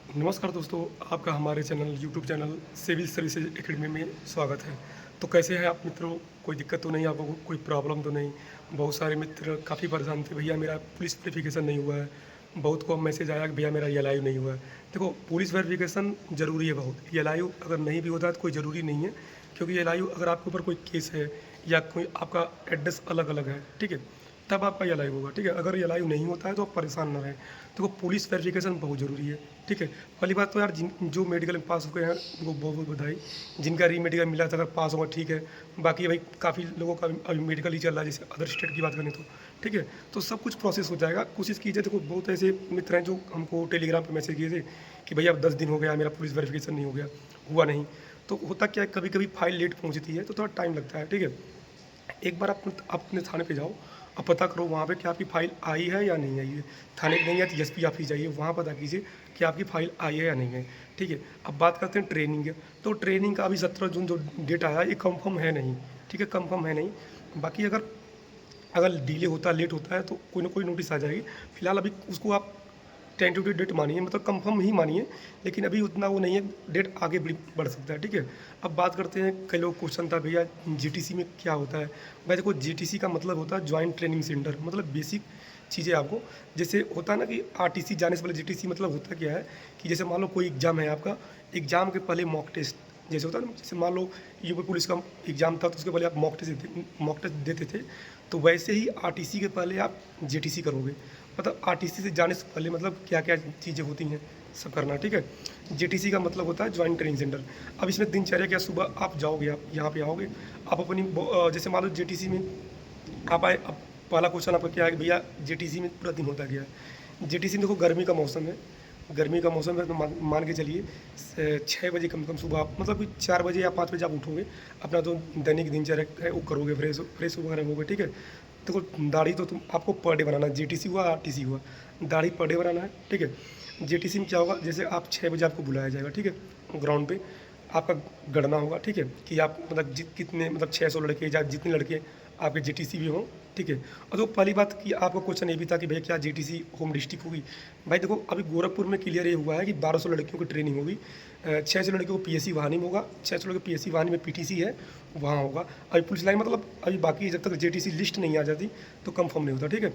नमस्कार दोस्तों, आपका हमारे channel YouTube channel civil services academy में स्वागत है। तो कैसे हैं आप मित्रों? कोई दिक्कत तो नहीं आपको? कोई प्रॉब्लम तो नहीं? बहुत सारे मित्र काफ़ी परेशान थे, भैया मेरा पुलिस वेरिफिकेशन नहीं हुआ है। बहुत को मैसेज आया कि भैया मेरा एलायु नहीं हुआ है। देखो, पुलिस वेरिफिकेशन ज़रूरी है बहुत। एलायु अगर नहीं भी होता है तो कोई ज़रूरी नहीं है, क्योंकि एलायु अगर आपके ऊपर कोई केस है या कोई आपका एड्रेस अलग-अलग है, ठीक है? तब आपका एलायु होगा, ठीक है? अगर एलायु नहीं होता है तो आप परेशान ना रहें। देखो, पुलिस वेरिफिकेशन बहुत ज़रूरी है, ठीक है? पहली बात तो यार जिन जो मेडिकल में पास हो गए हैं उनको बहुत-बहुत बधाई। जिनका री-मेडिकल मिला था अगर पास होगा ठीक है। बाकी भाई काफ़ी लोगों का अभी मेडिकल ही चल रहा है, जैसे अदर स्टेट की बात करें तो, ठीक है? तो सब कुछ प्रोसेस हो जाएगा, कोशिश कीजिए। देखो, बहुत ऐसे मित्र हैं जो हमको टेलीग्राम पे मैसेज किए थे कि भैया अब 10 दिन हो गया मेरा पुलिस वेरिफिकेशन नहीं हो गया, हुआ नहीं। तो होता क्या है, कभी-कभी फाइल लेट पहुँचती है तो थोड़ा टाइम लगता है, ठीक है? एक बार आप अपने थाने पे जाओ, अब पता करो वहाँ पे कि आपकी फ़ाइल आई है या नहीं आई है। थाने पे नहीं है तो एसपी ऑफिस जाइए, वहाँ पता कीजिए कि आपकी फ़ाइल आई है या नहीं है, ठीक है। अब बात करते हैं ट्रेनिंग की। तो ट्रेनिंग का अभी 17 जून जो डेट आया है ये कन्फर्म है नहीं, ठीक है, कन्फर्म है नहीं। बाकी अगर अगर डिले होता है, लेट होता है तो कोई ना कोई नोटिस आ जाएगी। फिलहाल अभी उसको आप टेंटेटिव डेट मानिए, मतलब कंफर्म ही मानिए, लेकिन अभी उतना वो नहीं है, डेट आगे बढ़ सकता है, ठीक है। अब बात करते हैं, कई लोग क्वेश्चन था भैया जीटीसी में क्या होता है। भाई देखो, जीटीसी का मतलब होता है जॉइंट ट्रेनिंग सेंटर, मतलब बेसिक चीज़ें आपको, जैसे होता है ना कि आरटीसी जाने से पहले जीटीसी मतलब होता क्या है कि जैसे मान लो कोई एग्जाम है आपका, एग्जाम के पहले मॉक टेस्ट जैसे होता है ना, जैसे मान लो यूपी पुलिस का एग्जाम था तो उसके पहले आप मॉक टेस्ट देते थे, तो वैसे ही आरटीसी के पहले आप जेटीसी करोगे। मतलब आरटीसी से जाने से पहले मतलब क्या-क्या चीज़ें होती हैं, सब करना, ठीक है। जेटीसी का मतलब होता है जॉइंट ट्रेनिंग सेंटर। अब इसमें दिनचर्या क्या, सुबह आप जाओगे, आप यहाँ पे आओगे, आप अपनी जैसे मान लो जेटीसी में आप आए, अब पहला क्वेश्चन आपका क्या है कि भैया जेटीसी में पूरा दिन होता क्या है? जेटीसी में देखो, गर्मी का मौसम है, गर्मी का मौसम है तो मान के चलिए 6 बजे कम से कम सुबह आप, मतलब कि 4 बजे या 5 बजे आप उठोगे, अपना जो दैनिक दिनचर्या है वो करोगे, फ्रेश वगैरह होगे, ठीक है। देखो, दाढ़ी तो तुम आपको पर डे बनाना है, जीटीसी हुआ आरटीसी हुआ, दाढ़ी पर डे बनाना है, ठीक है। जेटीसी में क्या होगा, जैसे आप 6 बजे आपको बुलाया जाएगा, ठीक है, ग्राउंड पे आपका गणना होगा, ठीक है, कि आप मतलब कितने, मतलब 600 लड़के या जितने लड़के आपके जीटीसी भी हों, ठीक है। और तो पहली बात कि आपका क्वेश्चन ये भी था कि भैया क्या जीटीसी होम डिस्ट्रिक्ट होगी? भाई देखो, अभी गोरखपुर में क्लियर ये हुआ है कि 1200 लड़कियों की ट्रेनिंग होगी, 600 लड़कियों को पीएससी वाहनी में होगा, 600 लड़के पीएससी वाहनी में पीटीसी है, वहाँ होगा। अभी पुलिस लाइन मतलब अभी बाकी है, जब तक जेटीसी लिस्ट नहीं आ जाती तो कंफर्म नहीं होता, ठीक है।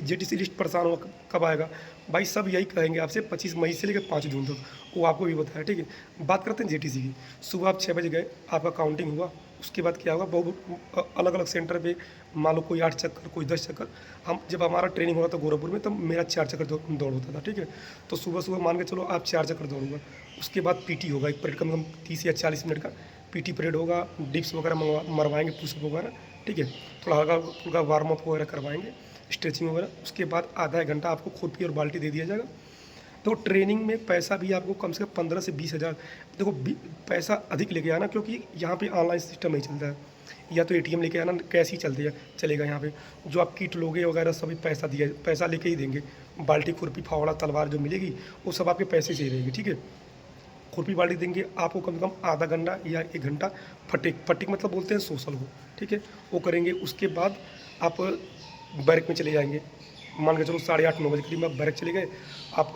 जेटीसी लिस्ट परेशान हो कब आएगा? भाई सब यही कहेंगे आपसे 25 मई से लेकर 5 जून तक, वो आपको भी बताया, ठीक है। बात करते हैं जेटीसी की। सुबह आप 6 बजे गए, आपका काउंटिंग हुआ, उसके बाद क्या होगा, बहुत अलग-अलग सेंटर पे, मान लो कोई 8 चक्कर, कोई 10 चक्कर। हम जब हमारा ट्रेनिंग हो रहा था गोरखपुर में, तब मेरा 4 चक्कर दौड़ होता था, ठीक है। तो सुबह-सुबह मान के चलो आप 4 चक्कर दौड़ूँगा। उसके बाद पीटी होगा, एक परेड कम से कम 30 या 40 मिनट का पीटी परेड होगा, डिप्स वगैरह मरवाएँगे, पुशअप वगैरह, ठीक है। थोड़ा हल्का-फुल्का वार्म अप वगैरह करवाएँगे, स्ट्रेचिंग वगैरह। उसके बाद आधा 1 घंटा आपको खुरपी और बाल्टी दे दिया जाएगा। तो ट्रेनिंग में पैसा भी आपको कम से कम 15 से 20 हज़ार, देखो पैसा अधिक लेके आना, क्योंकि यहाँ पे ऑनलाइन सिस्टम नहीं चलता है, या तो एटीएम लेके आना, कैश ही चलती है, चलेगा यहाँ पे। जो आप किट लोगे वगैरह सभी पैसा लेके ही देंगे। बाल्टी, खुरपी, फावड़ा, तलवार जो मिलेगी वो सब आपके पैसे से ही रहेगी, ठीक है। खुरपी बाल्टी देंगे आपको कम से कम आधा घंटा या 1 घंटा। फटीक फटीक मतलब बोलते हैं सोशल को, ठीक है, वो करेंगे। उसके बाद आप बैरक में चले जाएँगे। मान के चलो 8:30 9 बजे के करीब आप बैरक चले गए। आप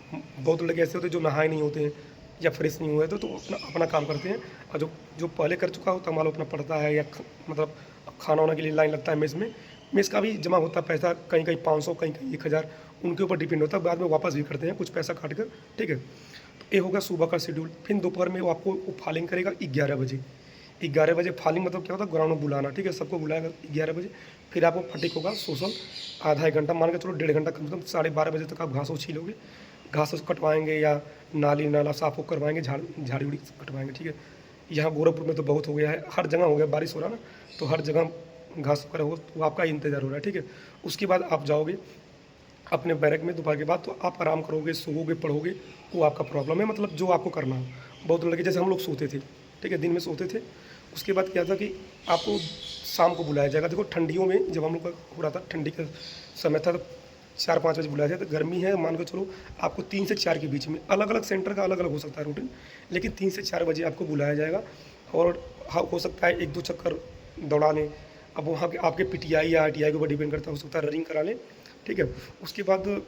बहुत लड़के ऐसे होते हैं जो नहाए नहीं होते हैं या फ्रेश नहीं हुए थे, तो अपना अपना काम करते हैं। और जो जो पहले कर चुका होता है, मान लो अपना पढ़ता है या मतलब खाना वाना के लिए लाइन लगता है मेस में, मेस का भी जमा होता है पैसा, कहीं कहीं 500, कहीं कहीं 1000, उनके ऊपर डिपेंड होता है। बाद में वापस भी करते हैं कुछ पैसा काट कर, ठीक है। तो ये होगा सुबह का शेड्यूल। फिर दोपहर में वो आपको वो फालिंग करेगा 11 बजे। 11 बजे फालिंग मतलब क्या होता है, ग्राउंड में बुलाना, ठीक है, सबको बुलाएगा 11 बजे। फिर आपको फटिक होगा सोशल, आधा 1 घंटा, मान के चलो 1.5 घंटा, कम से कम 12:30 बजे तक आप घास वास छीलोगे। घास वास कटवाएँगे या नाली नाला साफ वाफ करवाएँगे, झाड़ी उड़ी कटवाएँगे, ठीक है। यहाँ गोरखपुर में तो बहुत हो गया है, हर जगह हो गया, बारिश हो रहा है ना, तो हर जगह घास वगैरह हो, तो आपका ही इंतज़ार हो रहा है, ठीक है। उसके बाद आप जाओगे अपने बैरक में दोपहर के बाद, तो आप आराम करोगे, सोओगे, पढ़ोगे, वो आपका प्रॉब्लम है, मतलब जो आपको करना हो। बहुत लड़के जैसे हम लोग सोते थे, ठीक है, दिन में सोते थे। उसके बाद क्या था कि आपको शाम को बुलाया जाएगा। देखो, ठंडियों में जब हम लोग का हो रहा था, ठंडी का समय था, तो 4-5 बजे बुलाया जाए, तो गर्मी है, मान के चलो आपको 3 से 4 के बीच में, अलग-अलग सेंटर का अलग-अलग हो सकता है रूटीन, लेकिन 3 से 4 बजे आपको बुलाया जाएगा। और हो सकता है 1-2 चक्कर दौड़ा लें। अब वहाँ के आपके पीटीआई या आरटीआई के ऊपर डिपेंड करता है, हो सकता है रनिंग करा लें, ठीक है। उसके बाद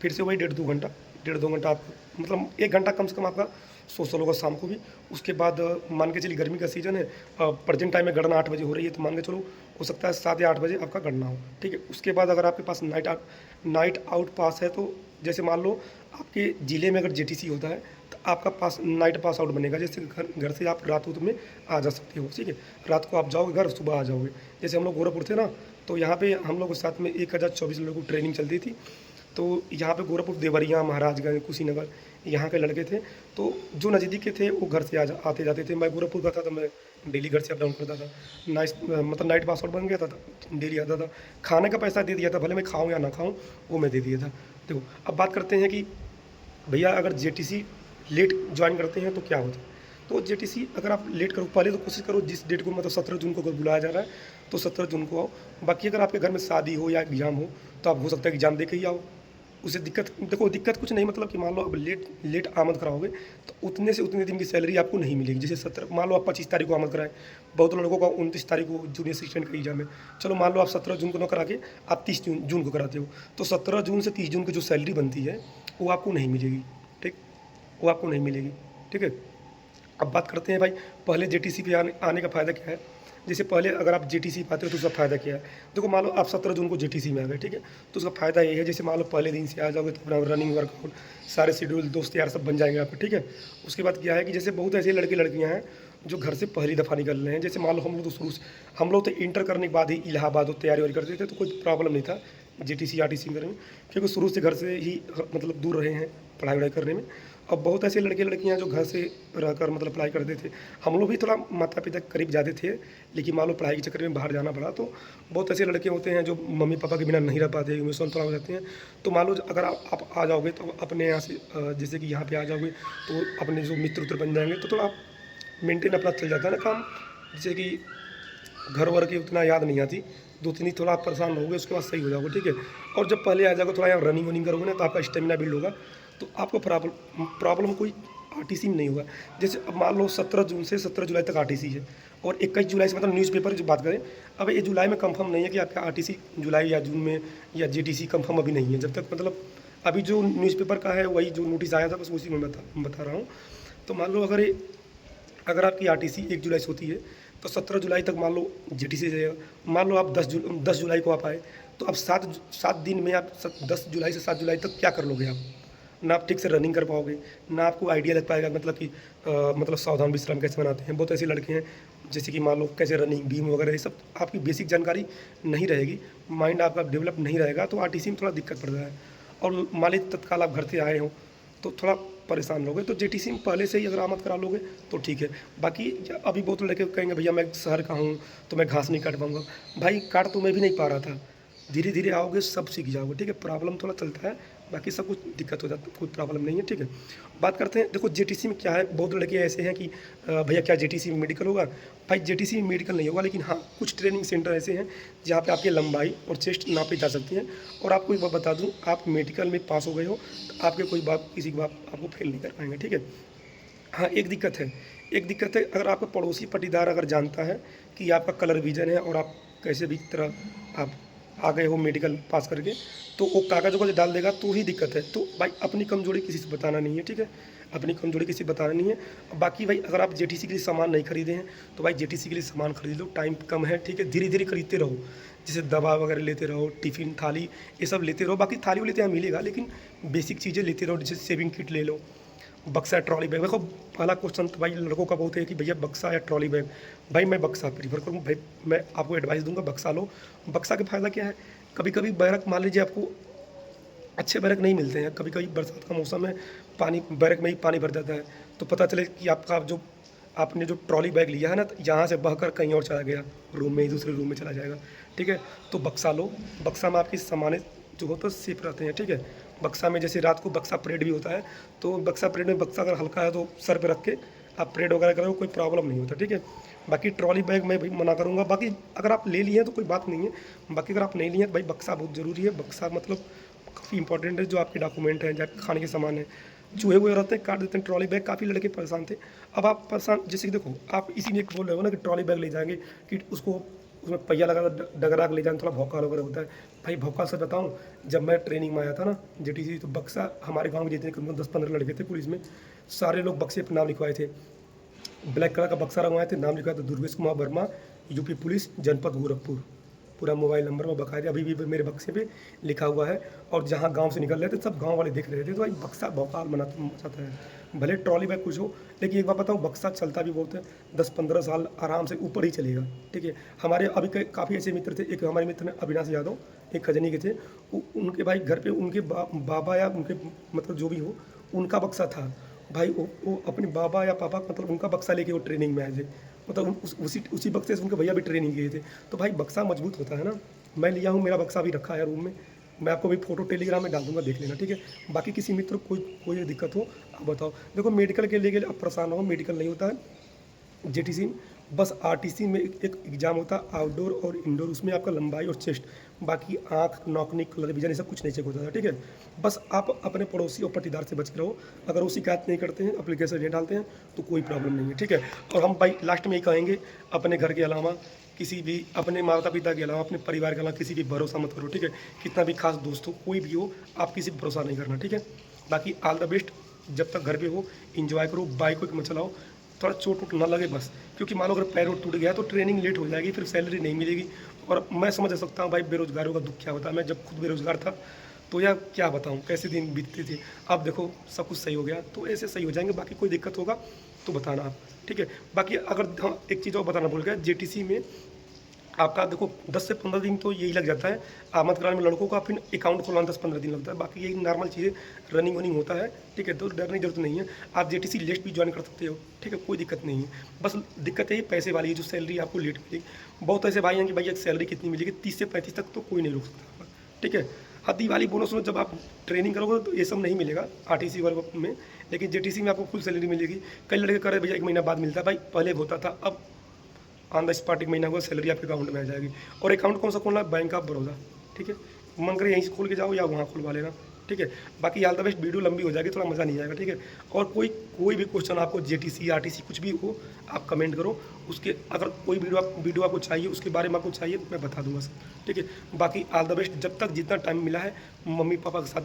फिर से वही 1.5-2 घंटा डेढ़ 2 घंटा आप मतलब 1 घंटा कम से कम आपका सोशल होगा शाम को भी। उसके बाद मान के चलिए गर्मी का सीज़न है, प्रेजेंट टाइम में गणना 8 बजे हो रही है, तो मान के चलो हो सकता है 7 या 8 बजे आपका गणना हो, ठीक है। उसके बाद अगर आपके पास नाइट आउट पास है, तो जैसे मान लो आपके ज़िले में अगर जेटीसी होता है, तो आपका पास नाइट पास आउट बनेगा। जैसे घर से आप रात उत में आ जा सकते हो, ठीक है। रात को आप जाओगे घर, सुबह आ जाओगे। जैसे हम लोग गोरखपुर थे ना, तो यहाँ पे हम लोग के साथ में 1024 लोगों को ट्रेनिंग चलती थी। तो यहाँ पे गोरखपुर, देवरिया, महाराजगंज, कुशीनगर यहाँ के लड़के थे। तो जो नज़दीक के थे वो घर से आते जाते थे। मैं गोरखपुर का था तो मैं डेली घर से अप डाउन करता था। मतलब नाइट पासवर्ड बन गया था, डेली आता था। खाने का पैसा दे दिया था, भले मैं खाऊँ या ना खाऊँ, वो मैं दे दिया था। देखो अब बात करते हैं कि भैया अगर जेटीसी लेट ज्वाइन करते हैं तो क्या होता है। तो जेटीसी अगर आप लेट करो, पहले तो कोशिश करो जिस डेट को मतलब 17 जून को अगर बुलाया जा रहा है तो 17 जून को आओ। बाकी अगर आपके घर में शादी हो या एग्ज़ाम हो तो आप हो सकता है एग्ज़ाम दे के ही आओ। उससे दिक्कत कुछ नहीं, मतलब कि मान लो अब लेट आमद कराओगे तो उतने से उतने दिन की सैलरी आपको नहीं मिलेगी। जैसे 17 मान लो आप 25 तारीख को आमद कराएं, बहुत लड़कों का 29 तारीख को जूनियर असिस्टेंट का एग्जाम है। चलो मान लो आप 17 जून को ना करा के आप 30 जून को कराते हो, तो 17 जून से 30 जून की जो सैलरी बनती है वो आपको नहीं मिलेगी, ठीक, वो आपको नहीं मिलेगी, ठीक है। अब बात करते हैं भाई पहले जेटीसी पे आने का फ़ायदा क्या है। जैसे पहले अगर आप जेटीसी पाते हो तो उसका फ़ायदा क्या है। देखो मान लो आप 17 जून को जेटीसी में आ गए, ठीक है, तो उसका फ़ायदा ये है, जैसे मान लो पहले दिन से आ जाओगे तो अपना रनिंग वर्कआउट सारे शेड्यूल दोस्त यार सब बन जाएंगे आपके, ठीक है। उसके बाद क्या है कि जैसे बहुत ऐसे लड़के लड़कियाँ हैं जो घर से पहली दफ़ा निकल रहे हैं। जैसे मान लो हम लोग तो इंटर करने के बाद ही इलाहाबाद तैयारी वारी करते थे, तो कोई प्रॉब्लम नहीं था जेटीसी आरटीसी करने में, क्योंकि शुरू से घर से ही मतलब दूर रहे हैं पढ़ाई वढ़ाई करने में। अब बहुत ऐसे लड़के लड़कियां जो घर से रहकर मतलब पढ़ाई करते थे। हम लोग भी थोड़ा माता पिता के करीब जाते थे, लेकिन मान लो पढ़ाई के चक्कर में बाहर जाना पड़ा। तो बहुत ऐसे लड़के होते हैं जो मम्मी पापा के बिना नहीं रह पाते, इमोशनल थोड़ा हो जाते हैं। तो मान लो अगर आप आ जाओगे तो अपने यहाँ से जैसे कि यहाँ पे आ जाओगे तो अपने जो मित्र उत्र बन जाएंगे, तो थोड़ा मेंटेन अपना चल जाता है ना काम। जैसे कि घर वर की उतना याद नहीं आती, 2-3 दिन थोड़ा आप परेशान रहोगे, उसके बाद सही हो जाओगे, ठीक है। और जब पहले आ जाओगे थोड़ा यहाँ रनिंग वनिंग करोगे ना, तो आपका स्टेमिना बिल्ड होगा, तो आपको प्रॉब्लम कोई आरटीसी में नहीं होगा। जैसे अब मान लो 17 जून से 17 जुलाई तक आरटीसी है, और 21 जुलाई से मतलब न्यूज़पेपर की बात करें, अब ये जुलाई में कंफर्म नहीं है कि आपका आरटीसी जुलाई या जून में या जेटीसी कंफर्म अभी नहीं है। जब तक मतलब अभी जो न्यूज़पेपर का है वही जो नोटिस आया था बस उसी में बता रहा हूँ। तो मान लो अगर आपकी आरटीसी 1 जुलाई से होती है तो 17 जुलाई तक मान लो जेटीसी रहेगा। मान लो आप 10 जुलाई को आप आए, तो अब 7 दिन में आप 10 जुलाई से 7 जुलाई तक क्या कर लोगे आप। ना आप ठीक से रनिंग कर पाओगे, ना आपको आइडिया लग पाएगा मतलब कि मतलब सावधान विश्राम कैसे बनाते हैं। बहुत ऐसे लड़के हैं जैसे कि मान लो कैसे रनिंग बीम वगैरह ये सब आपकी बेसिक जानकारी नहीं रहेगी, माइंड आपका डेवलप नहीं रहेगा, तो आरटीसी में थोड़ा दिक्कत पड़ता है। और मान लीजिए तत्काल आप घर से आए हो तो थोड़ा परेशान रहोगे, तो जेटीसी में पहले से ही अगर आमद करा लोगे तो ठीक है। बाकी अभी बहुत लड़के कहेंगे भैया मैं शहर का हूँ तो मैं घास नहीं काट पाऊँगा। भाई काट तो मैं भी नहीं पा रहा था, धीरे धीरे आओगे सब सीख जाओगे, ठीक है। प्रॉब्लम थोड़ा चलता है, बाकी सब कुछ दिक्कत हो जाता है, कोई प्रॉब्लम नहीं है, ठीक है। बात करते हैं, देखो जेटीसी में क्या है, बहुत लड़के ऐसे हैं कि भैया क्या जेटीसी में मेडिकल होगा। भाई जेटीसी में मेडिकल नहीं होगा, लेकिन हाँ कुछ ट्रेनिंग सेंटर ऐसे हैं जहाँ पे आपकी लंबाई और चेस्ट नापी जा सकती हैं। और आपको एक बात बता दूँ, आप मेडिकल में पास हो गए हो तो आपके कोई बात किसी की बात आपको फेल नहीं कर पाएंगे, ठीक है। हाँ एक दिक्कत है अगर आपका पड़ोसी पटीदार अगर जानता है कि आपका कलर विजन है और आप कैसे भी तरह आप आ गए हो मेडिकल पास करके, तो वो कागज़ वगैरह डाल देगा तो ही दिक्कत है। तो भाई अपनी कमजोरी किसी से बताना नहीं है, ठीक है, अपनी कमजोरी किसी से बताना नहीं है। बाकी भाई अगर आप जेटीसी के लिए सामान नहीं खरीदे हैं तो भाई जेटीसी के लिए सामान खरीद लो, टाइम कम है, ठीक है, धीरे धीरे खरीदते रहो। जैसे दवा वगैरह लेते रहो, टिफ़िन थाली ये सब लेते रहो। बाकी थाली लेते यहाँ मिलेगा, लेकिन बेसिक चीज़ें लेते रहो, जैसे सेविंग किट ले लो, बक्सा ट्रॉली बैग। देखो पहला क्वेश्चन तो भाई लड़कों का बहुत है कि भैया बक्सा या ट्रॉली बैग। भाई मैं बक्सा प्रीफर करूँ, भाई मैं आपको एडवाइस दूंगा बक्सा लो। बक्सा का फ़ायदा क्या है, कभी कभी बैरक मान लीजिए आपको अच्छे बैरक नहीं मिलते हैं, कभी कभी बरसात का मौसम है पानी बैरक में ही पानी भर जाता है, तो पता चले कि आपने जो ट्रॉली बैग लिया है ना, तो यहाँ से बहकर कहीं और चला गया, रूम में ही दूसरे रूम में चला जाएगा, ठीक है। तो बक्सा लो, बक्सा में आपकी सामान जो होता है सेफ रहते हैं, ठीक है। बक्सा में जैसे रात को बक्सा परेड भी होता है, तो बक्सा परेड में बक्सा अगर हल्का है तो सर पे रख के आप परेड वगैरह करो, कोई प्रॉब्लम नहीं होता, ठीक है। बाकी ट्रॉली बैग मैं भाई मना करूँगा। बाकी अगर आप ले लिए हैं तो कोई बात नहीं है, बाकी अगर आप नहीं लिए हैं तो भाई बक्सा बहुत ज़रूरी है। बक्सा मतलब काफ़ी इंपॉर्टेंट है, जो आपके डॉक्यूमेंट हैं या खाने के सामान है, चूहे हुए रहते हैं काट देते हैं। ट्रॉली बैग काफ़ी लड़के परेशान थे। अब आप परेशान जैसे कि देखो आप इसी में एक बोल रहे हो ना कि ट्रॉली बैग ले जाएंगे कि उसको उसमें पहिया लगा डगरा के ले जाना, थोड़ा भौकाल वगैरह होता है। भाई भौकाल सच बताऊँ, जब मैं ट्रेनिंग में आया था ना जेटीसी, तो बक्सा हमारे गाँव के जितने कम से कम 10-15 लड़के थे पुलिस में, सारे लोग बक्से पे नाम लिखवाए थे। ब्लैक कलर का बक्सा रंगवाए थे, नाम लिखा था दुर्गेश कुमार वर्मा, यूपी पुलिस, जनपद गोरखपुर। पूरा मोबाइल नंबर में बकायदा अभी भी मेरे बक्से पे लिखा हुआ है। और जहाँ गाँव से निकल रहे थे सब गाँव वाले देख रहे थे, तो भाई बक्सा भौकाल मचाता है। भले ट्रॉली बैग कुछ हो, लेकिन एक बात बताऊँ, बक्सा चलता भी बहुत है। 10-15 साल आराम से ऊपर ही चलेगा, ठीक है। हमारे अभी काफ़ी ऐसे मित्र थे, एक हमारे मित्र ने अविनाश यादव, एक खजनी के थे, उनके भाई घर पे उनके बाबा या उनके मतलब जो भी हो, उनका बक्सा था। भाई वो अपने बाबा या पापा मतलब उनका बक्सा लेके वो ट्रेनिंग में आए थे, मतलब उसी बक्से से उनके भैया भी ट्रेनिंग किए थे। तो भाई बक्सा मजबूत होता है ना। मैं लिया हूँ, मेरा बक्सा भी रखा है रूम में, मैं आपको भी फोटो टेलीग्राम में डाल दूंगा, देख लेना, ठीक है। बाकी किसी मित्र को कोई दिक्कत हो आप बताओ। देखो मेडिकल के लिए आप परेशान हो, मेडिकल नहीं होता है जेटीसी में, बस आरटीसी में एक एग्ज़ाम होता है आउटडोर और इंडोर, उसमें आपका लंबाई और चेस्ट, बाकी आँख, नौकनी, कलर विजन ये सब कुछ नहीं चेक होता था, ठीक है। बस आप अपने पड़ोसी और पट्टीदार से बच के रहो। अगर वो शिकायत नहीं करते हैं, एप्लीकेशन नहीं डालते हैं, तो कोई प्रॉब्लम नहीं है, ठीक है। और हम भाई लास्ट में यही कहेंगे, अपने घर के अलावा किसी भी अपने माता पिता के अलावा अपने परिवार के अलावा किसी भी भरोसा मत करो, ठीक है। कितना भी खास दोस्त हो, कोई भी हो, आप किसी पर भरोसा नहीं करना, ठीक है। बाकी ऑल द बेस्ट, जब तक घर पे हो इंजॉय करो, बाइक को मत चलाओ, थोड़ा चोट वोट ना लगे बस, क्योंकि मान लो अगर पैर वोट टूट गया तो ट्रेनिंग लेट हो जाएगी, फिर सैलरी नहीं मिलेगी। और मैं समझ सकता हूँ भाई बेरोजगारों का दुख क्या होता है। मैं जब खुद बेरोजगार था तो यार क्या बताऊँ कैसे दिन बीतते थे। अब देखो सब कुछ सही हो गया, तो ऐसे सही हो जाएंगे। बाकी कोई दिक्कत होगा तो बताना आप, ठीक है। बाकी अगर हाँ एक चीज़ और बताना भूल गया, जेटीसी में आपका देखो 10 से 15 दिन तो यही लग जाता है आमद कराने में लड़कों का, फिर अकाउंट खुलवाना 10-15 दिन लगता है। बाकी यही नॉर्मल चीज़ें, रनिंग वनिंग होता है, ठीक है। तो डरने की जरूरत नहीं है, आप जेटीसी लिस्ट भी ज्वाइन कर सकते हो, ठीक है, कोई दिक्कत नहीं है। बस दिक्कत यही पैसे वाली है, जो सैलरी आपको लेट मिलेगी। बहुत ऐसे भाई हैं कि भैया सैलरी कितनी मिलेगी, 30 से 35 तक तो कोई नहीं रोक सकता, ठीक है। हाँ दिवाली बोनस में जब आप ट्रेनिंग करोगे तो ये सब नहीं मिलेगा आरटीसी वर्क में, लेकिन जेटीसी में आपको फुल सैलरी मिलेगी। कई लड़के कह रहे भैया 1 महीना बाद मिलता है, भाई पहले होता था, अब ऑन द स्पॉट 1 महीना हुआ सैलरी आपके अकाउंट में आ जाएगी। और अकाउंट कौन सा खोलना है, बैंक ऑफ बड़ौदा, ठीक है। मन करे यहीं से खोल के जाओ या वहाँ खुलवा लेना, ठीक है। बाकी ऑल द बेस्ट, वीडियो लंबी हो जाएगी, थोड़ा मज़ा नहीं आएगा, ठीक है। और कोई भी क्वेश्चन आपको जेटीसी आरटीसी कुछ भी हो आप कमेंट करो, उसके अगर कोई वीडियो आपको चाहिए उसके बारे में आपको चाहिए तो मैं बता दूंगा सर, ठीक है। बाकी ऑल द बेस्ट, जब तक जितना टाइम मिला है मम्मी पापा के साथ